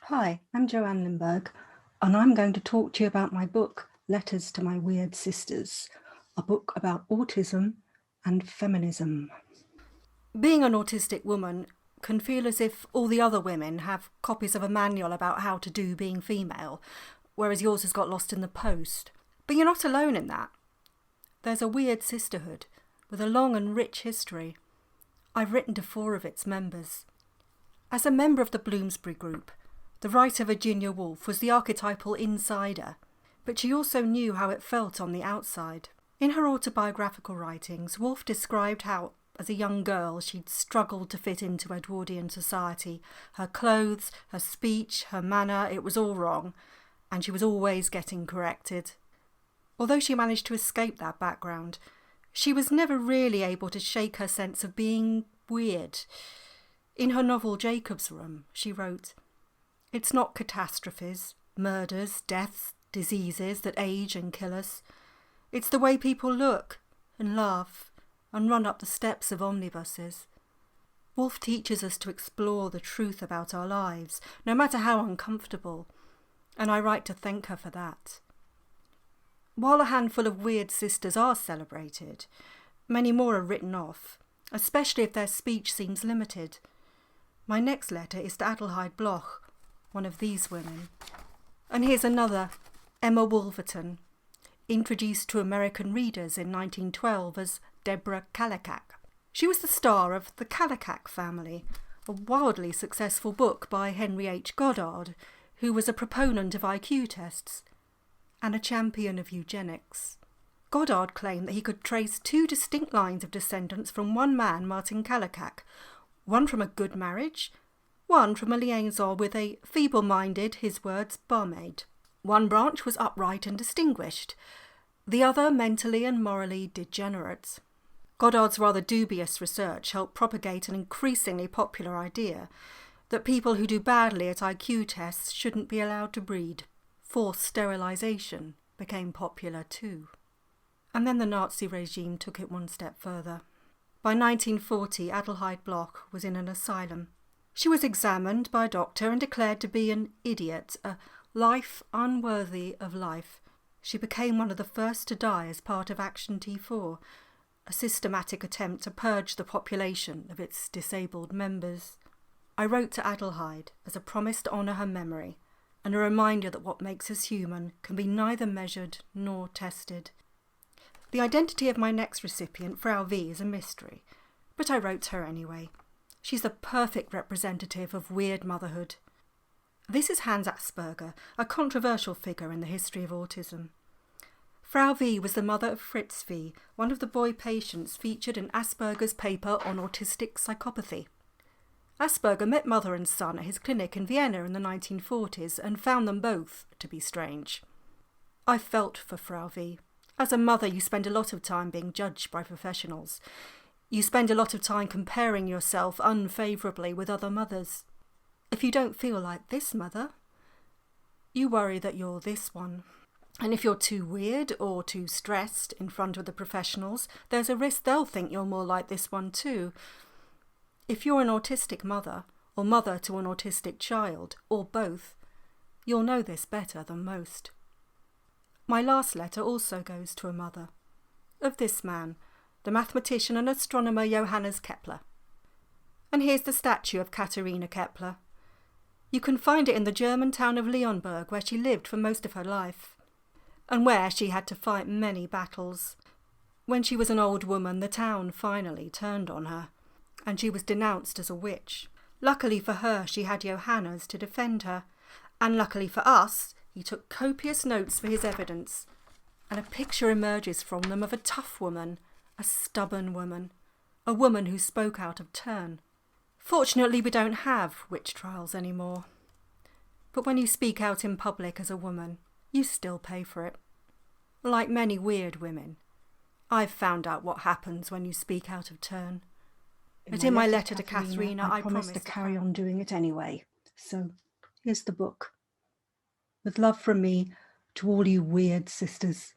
Hi, I'm Joanne Limburg, and I'm going to talk to you about my book, Letters to My Weird Sisters, a book about autism and feminism. Being an autistic woman can feel as if all the other women have copies of a manual about how to do being female, whereas yours has got lost in the post. But you're not alone in that. There's a weird sisterhood with a long and rich history. I've written to 4 of its members. As a member of the Bloomsbury group, the writer Virginia Woolf was the archetypal insider, but she also knew how it felt on the outside. In her autobiographical writings, Woolf described how, as a young girl, she'd struggled to fit into Edwardian society. Her clothes, her speech, her manner, it was all wrong, and she was always getting corrected. Although she managed to escape that background, she was never really able to shake her sense of being weird. In her novel Jacob's Room, she wrote, "It's not catastrophes, murders, deaths, diseases that age and kill us. It's the way people look and laugh and run up the steps of omnibuses." Woolf teaches us to explore the truth about our lives, no matter how uncomfortable, and I write to thank her for that. While a handful of weird sisters are celebrated, many more are written off, especially if their speech seems limited. My next letter is to Adele Block, one of these women. And here's another, Emma Wolverton, introduced to American readers in 1912 as Deborah Kallikak. She was the star of The Kallikak Family, a wildly successful book by Henry H. Goddard, who was a proponent of IQ tests and a champion of eugenics. Goddard claimed that he could trace 2 distinct lines of descendants from one man, Martin Kallikak, one from a good marriage, one from a liaison with a feeble-minded, his words, barmaid. One branch was upright and distinguished, the other mentally and morally degenerate. Goddard's rather dubious research helped propagate an increasingly popular idea that people who do badly at IQ tests shouldn't be allowed to breed. Forced sterilisation became popular too. And then the Nazi regime took it one step further. By 1940, Adele Block was in an asylum. She was examined by a doctor and declared to be an idiot, a life unworthy of life. She became one of the first to die as part of Action T4, a systematic attempt to purge the population of its disabled members. I wrote to Adele as a promise to honour her memory, and a reminder that what makes us human can be neither measured nor tested. The identity of my next recipient, Fauve, is a mystery, but I wrote to her anyway. She's the perfect representative of weird motherhood. This is Hans Asperger, a controversial figure in the history of autism. Fauve was the mother of Fritz V, one of the boy patients featured in Asperger's paper on autistic psychopathy. Asperger met mother and son at his clinic in Vienna in the 1940s and found them both to be strange. I felt for Fauve. As a mother, you spend a lot of time being judged by professionals. You spend a lot of time comparing yourself unfavourably with other mothers. If you don't feel like this mother, you worry that you're this one. And if you're too weird or too stressed in front of the professionals, there's a risk they'll think you're more like this one too. If you're an autistic mother, or mother to an autistic child, or both, you'll know this better than most. My last letter also goes to a mother. Of this man, the mathematician and astronomer Johannes Kepler. And here's the statue of Katarina Kepler. You can find it in the German town of Leonberg, where she lived for most of her life, and where she had to fight many battles. When she was an old woman, the town finally turned on her, and she was denounced as a witch. Luckily for her, she had Johannes to defend her, and luckily for us, he took copious notes for his evidence, and a picture emerges from them of a tough woman, a stubborn woman, a woman who spoke out of turn. Fortunately, we don't have witch trials anymore. But when you speak out in public as a woman, you still pay for it. Like many weird women, I've found out what happens when you speak out of turn. But in my letter to Katarina, I promised to carry on doing it anyway. So here's the book. With love from me to all you weird sisters.